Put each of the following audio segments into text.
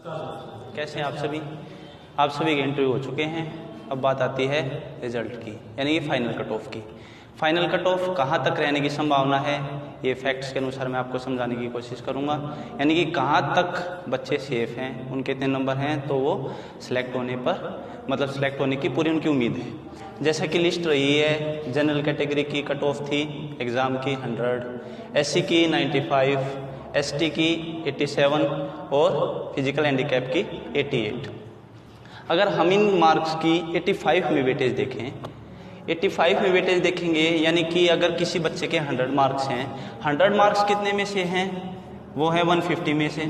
कैसे हैं आप सभी? आप सभी के इंटरव्यू हो चुके हैं। अब बात आती है रिजल्ट की, यानी कि फाइनल कट ऑफ की। फाइनल कट ऑफ कहाँ तक रहने की संभावना है, ये फैक्ट्स के अनुसार मैं आपको समझाने की कोशिश करूँगा। यानी कि कहाँ तक बच्चे सेफ हैं, उनके कितने नंबर हैं, तो वो सिलेक्ट होने पर मतलब सिलेक्ट होने की पूरी उनकी उम्मीद है। जैसा कि लिस्ट रही है, जनरल कैटेगरी की कट ऑफ थी एग्ज़ाम की 100, एससी की 95, एसटी की 87 और फिजिकल हैंडीकैप की 88। अगर हम इन मार्क्स की 85 में वेटेज देखें, 85 में वेटेज देखेंगे, यानी कि अगर किसी बच्चे के 100 मार्क्स हैं, 100 मार्क्स कितने में से हैं, वो है 150 में से,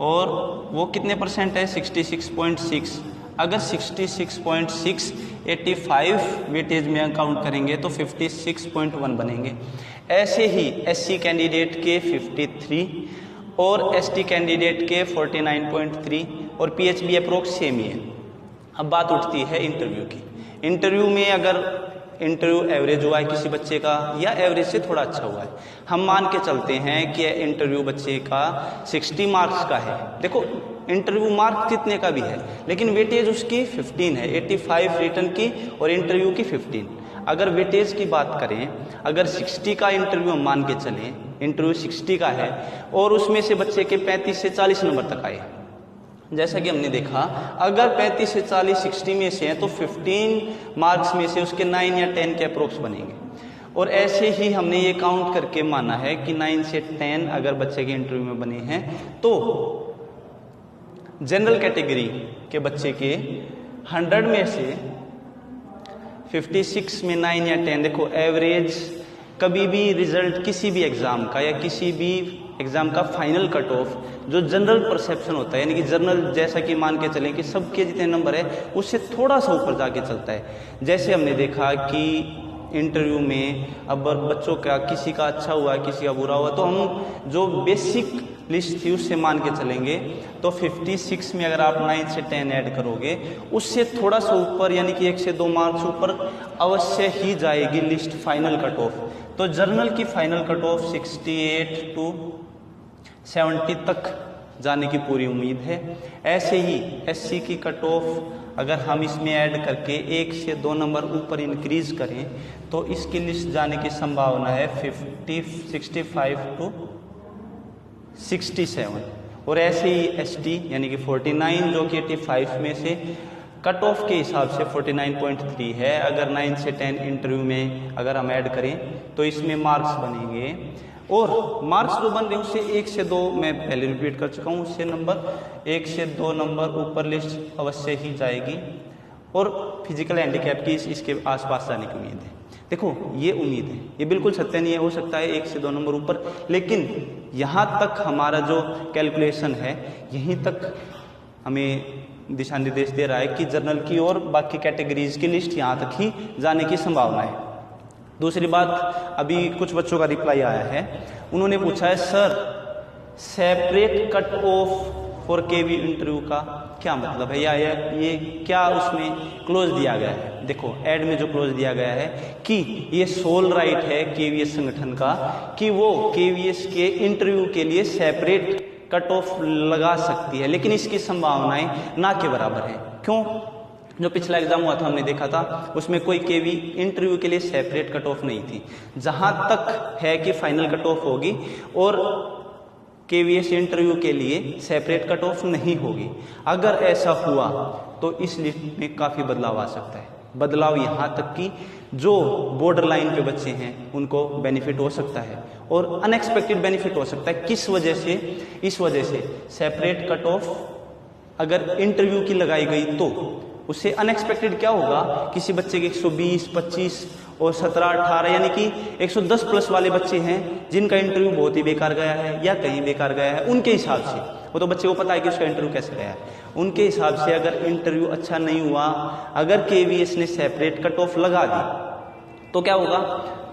और वो कितने परसेंट है, 66.6। अगर 66.6 85 वेटेज में काउंट करेंगे तो 56.1 बनेंगे। ऐसे ही एससी कैंडिडेट के 53 और एसटी कैंडिडेट के 49.3 और पीएचबी अप्रोक्स सेम ही है। अब बात उठती है इंटरव्यू की। इंटरव्यू में अगर इंटरव्यू एवरेज हुआ है किसी बच्चे का या एवरेज से थोड़ा अच्छा हुआ है, हम मान के चलते हैं कि इंटरव्यू बच्चे का 60 मार्क्स का है। देखो इंटरव्यू मार्क्स कितने का भी है, लेकिन वेटेज उसकी 15 है, 85 रिटन की और इंटरव्यू की 15। अगर वेटेज की बात करें, अगर 60 का इंटरव्यू हम मान के चलें, इंटरव्यू 60 का है और उसमें से बच्चे के 35 से 40 नंबर तक आए, जैसा कि हमने देखा, अगर 35 से 40 60 में से हैं तो 15 मार्क्स में से उसके 9 या 10 के अप्रोक्स बनेंगे। और ऐसे ही हमने ये काउंट करके माना है कि 9 से 10 अगर बच्चे के इंटरव्यू में बने हैं तो जनरल कैटेगरी के बच्चे के 100 में से 56 में 9 या 10, देखो एवरेज कभी भी रिजल्ट किसी भी एग्जाम का या किसी भी एग्जाम का फाइनल कट ऑफ जो जनरल परसेप्शन होता है, यानी कि जनरल जैसा कि मान के चलें कि सबके जितने नंबर है उससे थोड़ा सा ऊपर जाके चलता है। जैसे हमने देखा कि इंटरव्यू में अब बच्चों का किसी का अच्छा हुआ किसी का बुरा हुआ, तो हम जो बेसिक लिस्ट थी उससे मान के चलेंगे तो 56 में अगर आप 9 से 10 ऐड करोगे उससे थोड़ा सा ऊपर, यानी कि 1 से 2 मार्क्स ऊपर अवश्य ही जाएगी लिस्ट फाइनल कट ऑफ। तो जर्नल की फाइनल कट ऑफ 68 टू 70 तक जाने की पूरी उम्मीद है। ऐसे ही एससी की कट ऑफ अगर हम इसमें ऐड करके 1 से 2 नंबर ऊपर इंक्रीज करें तो इसकी लिस्ट जाने की संभावना है 65 टू 67। और ऐसे ही एसटी यानी कि 49 जो कि 85 में से कट ऑफ के हिसाब से 49.3 है। अगर 9 से 10 इंटरव्यू में अगर हम ऐड करें तो इसमें मार्क्स बनेंगे, और मार्क्स जो बन रहे हैं उससे 1 से 2 मैं पहले रिपीट कर चुका हूँ, उससे नंबर 1 से 2 नंबर ऊपर लिस्ट अवश्य ही जाएगी। और फिजिकल हैंडीकैप की इसके आसपास जाने की उम्मीद है। देखो ये उम्मीद है, ये बिल्कुल सत्य नहीं है, हो सकता है 1 से 2 नंबर ऊपर, लेकिन यहाँ तक हमारा जो कैलकुलेशन है यहीं तक हमें दिशा निर्देश दे रहा है कि जर्नल की और बाकी कैटेगरीज की लिस्ट यहाँ तक ही जाने की संभावना है। दूसरी बात, अभी कुछ बच्चों का रिप्लाई आया है, उन्होंने पूछा है sir separate cut off for KV interview का क्या मतलब है, या ये क्या उसमें क्लोज दिया गया है। देखो ऐड में जो क्लोज दिया गया है कि ये सोल राइट है केवीएस संगठन का कि वो केवीएस के इंटरव्यू के लिए सेपरेट कट ऑफ लगा सकती है, लेकिन इसकी संभावनाएं ना के बराबर है। क्यों? जो पिछला एग्जाम हुआ था हमने देखा था उसमें कोई केवी इंटरव्यू के लिए सेपरेट कट ऑफ नहीं थी। जहां तक है कि फाइनल कट ऑफ होगी और केवीएस इंटरव्यू के लिए सेपरेट कट ऑफ नहीं होगी। अगर ऐसा हुआ तो इस लिस्ट में काफ़ी बदलाव आ सकता है। बदलाव यहाँ तक कि जो बॉर्डर लाइन पे बच्चे हैं उनको बेनिफिट हो सकता है और अनएक्सपेक्टेड बेनिफिट हो सकता है। किस वजह से? इस वजह से सेपरेट कट ऑफ अगर इंटरव्यू की लगाई गई तो उससे अनएक्सपेक्टेड क्या होगा, किसी बच्चे के 120, 25 और 17, 18 यानी कि 110 प्लस वाले बच्चे हैं जिनका इंटरव्यू बहुत ही बेकार गया है या कहीं बेकार गया है, उनके हिसाब से वो तो बच्चे को पता है कि उसका इंटरव्यू कैसे गया है, उनके हिसाब से अगर इंटरव्यू अच्छा नहीं हुआ, अगर केवीएस ने सेपरेट कट ऑफ लगा दी तो क्या होगा,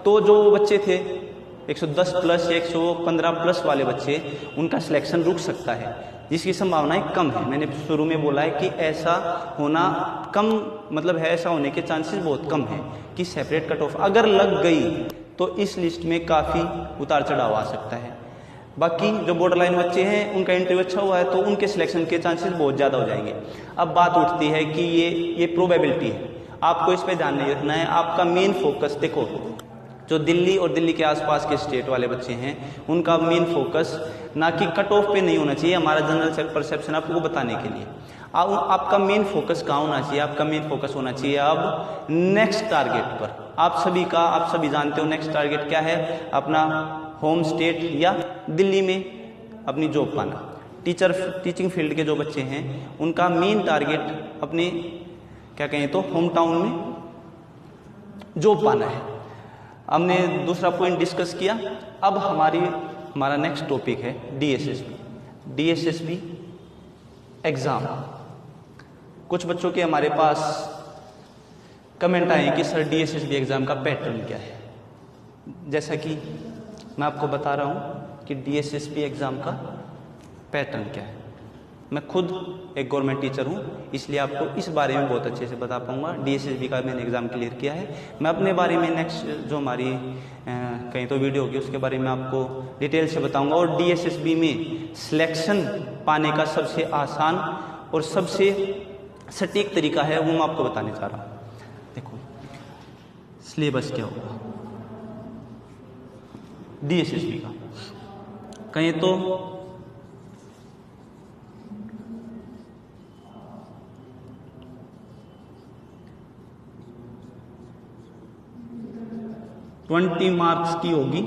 तो जो बच्चे थे 110 प्लस या 115 प्लस वाले बच्चे, उनका सिलेक्शन रुक सकता है, जिसकी संभावनाएं कम है। मैंने शुरू में बोला है कि ऐसा होना कम मतलब है, ऐसा होने के चांसेस बहुत कम है कि सेपरेट कट ऑफ अगर लग गई तो इस लिस्ट में काफ़ी उतार चढ़ाव आ सकता है। बाकी जो बॉर्डर लाइन बच्चे हैं उनका इंटरव्यू अच्छा हुआ है तो उनके सिलेक्शन के चांसेस बहुत ज़्यादा हो जाएंगे। अब बात उठती है कि ये प्रोबेबिलिटी है, आपको इस पे ध्यान नहीं रखना है। आपका मेन फोकस देखो, जो दिल्ली और दिल्ली के आसपास के स्टेट वाले बच्चे हैं उनका मेन फोकस ना कि कट ऑफ पे नहीं होना चाहिए, हमारा जनरल परसेप्शन आपको बताने के लिए। आपका मेन फोकस कहाँ होना चाहिए? आपका मेन फोकस होना चाहिए अब नेक्स्ट टारगेट पर। आप सभी जानते हो नेक्स्ट टारगेट क्या है, अपना होम स्टेट या दिल्ली में अपनी जॉब पाना। टीचिंग फील्ड के जो बच्चे हैं उनका मेन टारगेट अपने क्या कहें तो होम टाउन में जॉब पाना है। हमने दूसरा पॉइंट डिस्कस किया। अब हमारा नेक्स्ट टॉपिक है डीएसएसबी एग्जाम। कुछ बच्चों के हमारे पास कमेंट आए कि सर डीएसएसबी एग्जाम का पैटर्न क्या है। जैसा कि मैं आपको बता रहा हूं कि डीएसएसबी एग्जाम का पैटर्न क्या है। मैं खुद एक गवर्नमेंट टीचर हूं, इसलिए आपको इस बारे में बहुत अच्छे से बता पाऊंगा। डीएसएसबी का मैंने एग्जाम क्लियर किया है। मैं अपने बारे में नेक्स्ट जो हमारी कहीं तो वीडियो होगी उसके बारे में आपको डिटेल से बताऊंगा। और डीएसएसबी में सिलेक्शन पाने का सबसे आसान और सबसे सटीक तरीका है वो मैं आपको बताने चाह रहा हूँ। देखो सिलेबस क्या होगा डीएसएसबी का, कहें तो ट्वेंटी मार्क्स की होगी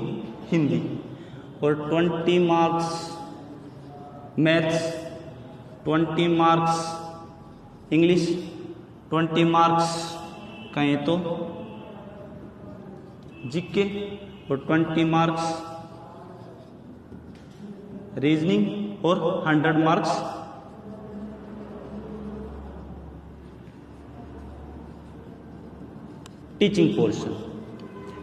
हिंदी और 20 marks maths, 20 marks English, 20 marks कहें तो जीके और 20 मार्क्स रीजनिंग और 100 मार्क्स टीचिंग पोर्शन।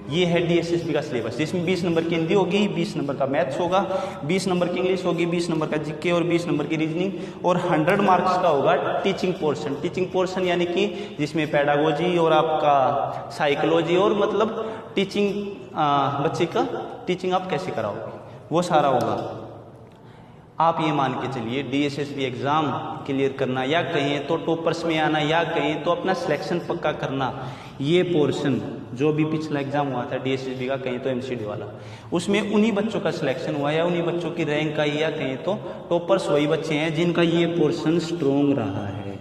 ये है डीएसएसबी का सिलेबस, जिसमें 20 नंबर की हिंदी होगी, 20 नंबर का मैथ्स होगा, 20 नंबर की इंग्लिश होगी, 20 नंबर का जीके और 20 नंबर की रीजनिंग और 100 मार्क्स का होगा टीचिंग पोर्शन। टीचिंग पोर्शन यानी कि जिसमें पेडागोजी और आपका साइकोलॉजी और मतलब टीचिंग बच्चे का टीचिंग आप कैसे कराओगे वो सारा होगा। आप ये मान के चलिए डीएसएसबी एग्जाम क्लियर करना या कहें तो टॉपर्स में आना या कहें तो अपना सिलेक्शन पक्का करना, ये पोर्शन जो भी पिछला एग्जाम हुआ था डीएसएसबी का कहें तो एमसीडी वाला, उसमें उन्हीं बच्चों का सिलेक्शन हुआ या उन्हीं बच्चों की रैंक आई या कहें तो टॉपर्स वही बच्चे हैं जिनका ये पोर्शन स्ट्रोंग रहा है।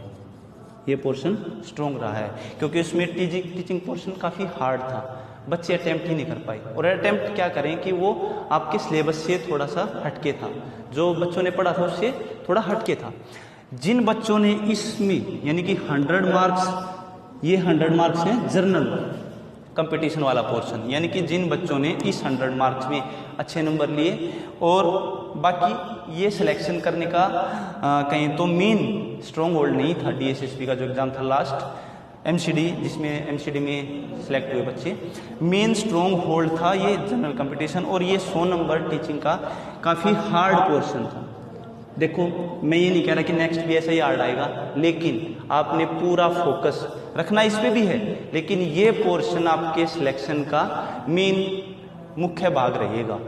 ये पोर्शन स्ट्रोंग रहा है क्योंकि उसमें टीचिंग पोर्शन काफ़ी हार्ड था, बच्चे अटेम्प्ट ही नहीं कर पाए। और अटेम्प्ट क्या करें कि वो आपके सिलेबस से थोड़ा सा हटके था, जो बच्चों ने पढ़ा था उससे थोड़ा हटके था। जिन बच्चों ने इसमें यानी कि 100 मार्क्स, ये 100 मार्क्स हैं जर्नल कंपटीशन वाला पोर्शन, यानी कि जिन बच्चों ने इस 100 मार्क्स में अच्छे नंबर लिए और बाकी ये सिलेक्शन करने का कहीं तो मेन स्ट्रॉन्ग होल्ड नहीं था डीएसएसबी का जो एग्ज़ाम था लास्ट एमसीडी, जिसमें एमसीडी में सिलेक्ट हुए बच्चे, मेन स्ट्रॉन्ग होल्ड था ये जनरल कंपटीशन और ये 100 नंबर टीचिंग का काफ़ी हार्ड पोर्शन था। देखो मैं ये नहीं कह रहा कि नेक्स्ट भी ऐसा ही हार्ड आएगा, लेकिन आपने पूरा फोकस रखना इस पे भी है, लेकिन ये पोर्शन आपके सिलेक्शन का मेन मुख्य भाग रहेगा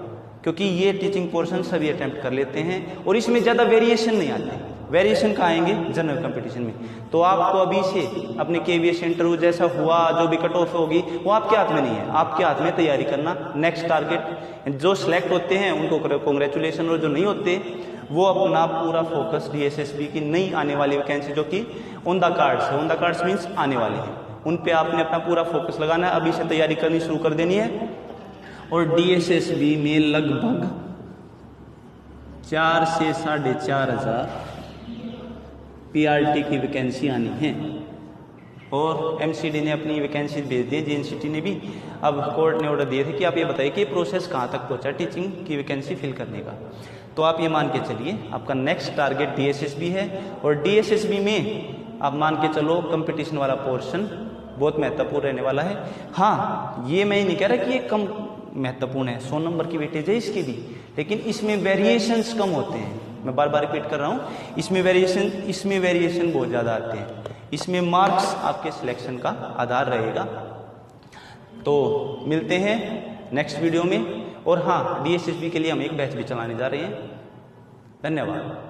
क्योंकि ये टीचिंग पोर्शन सभी अटेम्प्ट कर लेते हैं और इसमें ज़्यादा वेरिएशन नहीं आते। वेरिएशन कहाँ आएंगे? जनरल कंपटीशन में। तो आपको अभी से अपने केवीएस इंटरव्यू जैसा हुआ जो भी कट ऑफ होगी वो आपके हाथ में नहीं है, आपके हाथ में तैयारी करना। नेक्स्ट टारगेट जो सिलेक्ट होते हैं उनको कॉन्ग्रेचुलेशन और जो नहीं होते वो अपना पूरा फोकस डीएसएसबी की नई आने वाली वैकेंसी जो कि ऑन द कार्ड्स है, ऑन द कार्ड्स मीन्स आने वाले हैं, उन पे आपने अपना पूरा फोकस लगाना है, अभी से तैयारी करनी शुरू कर देनी है। और डीएसएसबी में लगभग 4 से 4,500 पीआरटी की वैकेंसी आनी है और एमसीडी ने अपनी वैकेंसी भेज दी, जेएनसीटी ने भी। अब कोर्ट ने ऑर्डर दिए थे कि आप ये बताइए कि प्रोसेस कहाँ तक पहुँचा टीचिंग की वैकेंसी फिल करने का। तो आप ये मान के चलिए आपका नेक्स्ट टारगेट डीएसएसबी है और डीएसएसबी में आप मान के चलो कंपटीशन वाला पोर्शन बहुत महत्वपूर्ण रहने वाला है। हाँ, ये मैं नहीं कह रहा कि ये कम महत्वपूर्ण है, 100 नंबर की वेटेज है इसकी भी, लेकिन इसमें वेरिएशंस कम होते हैं। मैं बार बार रिपीट कर रहा हूँ, इसमें वेरिएशन बहुत ज़्यादा आते हैं। इसमें मार्क्स आपके सिलेक्शन का आधार रहेगा। तो मिलते हैं नेक्स्ट वीडियो में और हाँ, DSSB के लिए हम एक बैच भी चलाने जा रहे हैं। धन्यवाद।